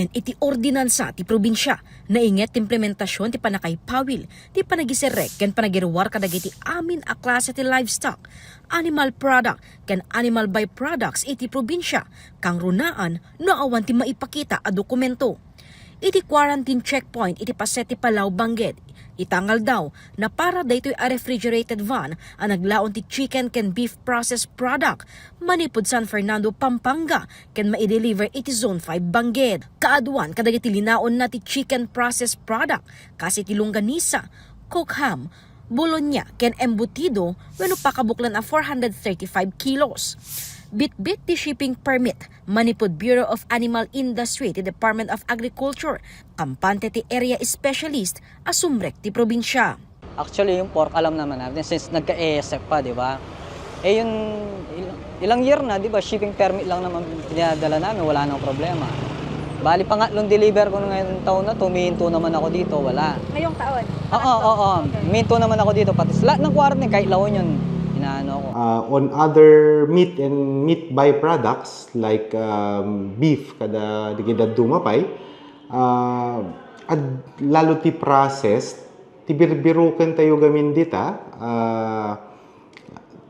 Baen iti ordinansa ti probinsya na inget implementasyon ti panakay pawil ti panagisirek ken panagirwar kadagiti amin a klase ti livestock, animal product ken animal byproducts iti probinsya kang runaan no awan ti maipakita a dokumento. Iti quarantine checkpoint iti Paseti Palaw Bangged. Itangal daw na para daytoy a refrigerated van ang naglaon ti chicken ken beef processed product manipod San Fernando, Pampanga ken maideliver iti Zone 5 Bangged. Kaaduan kadagiti linaon na ti chicken processed product kasi ti longganisa, coke ham, bologna ken embutido wenno pakabuklan a 435 kilos. Bitbit ti shipping permit manipod Bureau of Animal Industry ti Department of Agriculture, kampante ti area specialist asumrek ti probinsya. Actually, yung pork alam naman natin since nagka-ESF pa, di ba? Eh yung ilang year na, di ba, shipping permit lang naman pinadala namin, wala nang problema. Bali, pangatlong deliver ko ngayon taon na, tumihinto naman ako dito, wala. Ngayong taon? Oo. Minto naman ako dito, pati lahat ng quarantine, kahit lawon yun, inaano ako. On other meat and meat byproducts like beef kada digida dumapay, lalo ti processed ti birbiruken tayo gamin dita,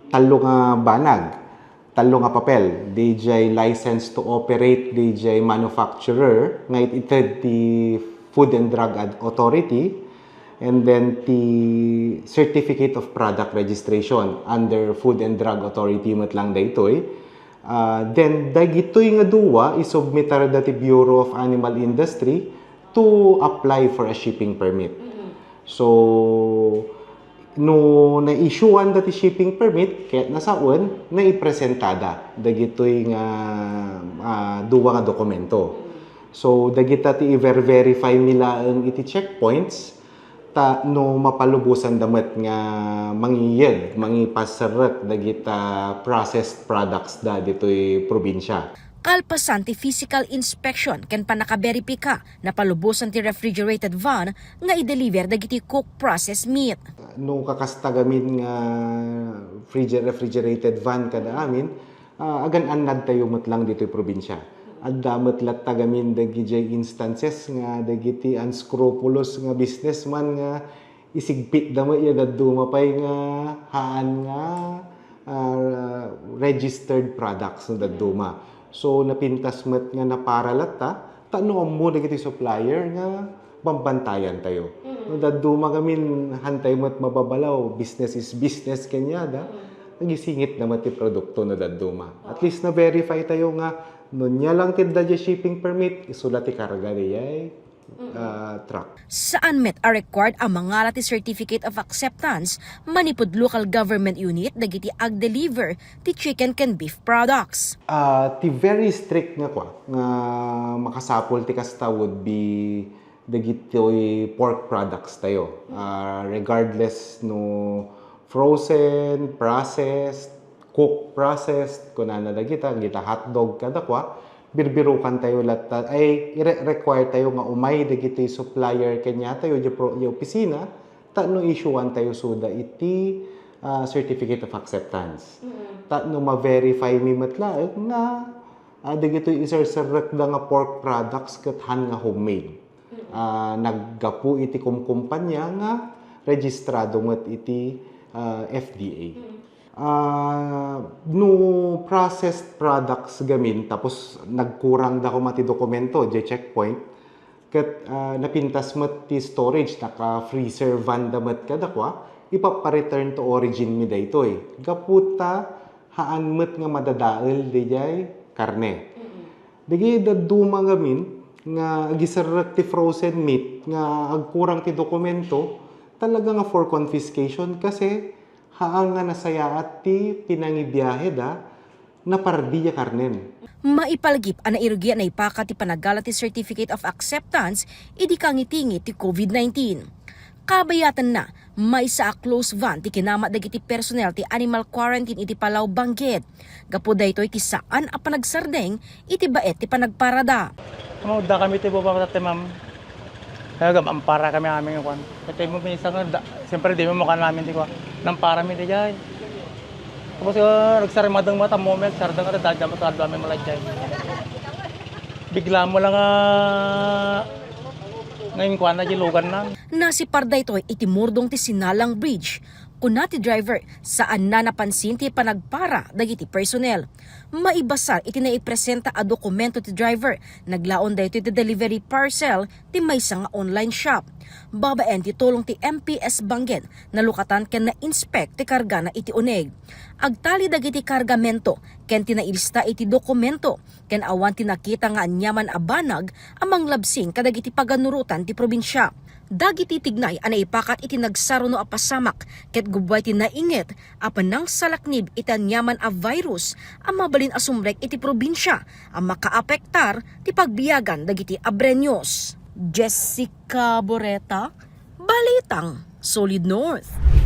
talo nga banag, talo nga papel, DJ license to operate, DJ manufacturer, nga ited ti Food and Drug Authority, and then the Certificate of Product Registration under Food and Drug Authority matlang daytoy. Then dagitoy nga duwa isubmitar dati Bureau of Animal Industry to apply for a shipping permit. So no na-issuean dati shipping permit ket nasaon na ipresentada dagitoy nga duwa nga dokumento. So dagita ti i-verify nila ang iti checkpoints no mapalubusan damat nga mangiyed, mangipasarek dagita processed products da ditoy probinsya. Kalpasan ti physical inspection ken panakaberipika na palubusan ti refrigerated van nga i-deliver dagiti cooked processed meat. No kakastagamin nga refrigerated van kada amin, agan-anad tayo matlang ditoy probinsya. At damat lat tagamin dagiti instances nga dagiti unscrupulous nga businessman nga isigpit dama iya dadumapay nga haan nga registered products nga daduma. So napintas met nga naparalat tano mo dagiti supplier nga pambantayan tayo. No daduma gamin hantay met mababalaw, business is business kanya da. Nagisingit naman ti produkto na daduma. At least na verify tayo nga nunya lang tidda di shipping permit, isulat ti karga di truck. Saan met are required ang mga ti Certificate of Acceptance manipod local government unit dagiti ag-deliver ti chicken ken beef products. Ti very strict nga nga makasapol ti kasta would be dagiti pork products tayo. Regardless no frozen, processed, cooked processed, kunana dagita hotdog kada birbirukan tayo lahat ay require tayo nga umay dagiti supplier kanya tayo di opisina no issuean tayo suda iti certificate of acceptance. No ma-verify mi matla nga dagiti isarsarak da nga pork products ket han nga homemade. Naggapu iti kumpanya nga registrado met iti FDA. No processed products gamin tapos nagkurang da ko mati dokumento di checkpoint ket napintas met ti storage naka freezer van da met kada ipapa-return to origin mi daytoy gaputa haan met nga madadael dijay karne. Digi daduma gamin nga agisarek ti frozen meat nga agkurang ti dokumento talaga nga for confiscation kasi haan nga nasayaat ti pinangibiyahe na pardiya karnen. Maipalagip ang nairugya na ipaka ti panagala ti Certificate of Acceptance idi kangitingi ti COVID-19. Kabayatan na may sa close van ti kinama dagiti personnel ti animal quarantine iti Palaw Bangged. Gapo daytoy ti saan a panagsardeng iti baet ti panagparada. Da kami ti bubang dati ma'am. Kaya ampara kami aming kwan. Kasi mo minsan siyempre di mo mukha namin di ko. Nampara mi di jay. Tapos nagsarimadang mata moment, sardang ada dahil dapat kami malajay. bigla mo lang ngayon kuha na gilugan na. Nasiparda ito iti murdong ti Sinalang Bridge. Kuna ti driver saan na napansin ti panagpara dagiti personnel. Maibasar iti naipresenta a dokumento ti driver. Naglaon dayto ti delivery parcel ti maysa nga online shop. Babaen ti tulong ti MPS Bangen nalukatan ken na inspect ti karga na iti uneg. Agtali dagiti kargamento ken tinailista iti dokumento ken awan ti nakita nga anyaman a banag amang labsing kadagiti paganurutan ti probinsya. Dagiti tignay anay ipakat iti nagsaruno a pasamak ket gubway ti nainget apan nang salaknib iti anyaman a virus ang mabalin a sumrek iti probinsya ang makaapektar ti pagbiyagan dagiti abrenyos. Jessica Boreta, Balitang Solid North.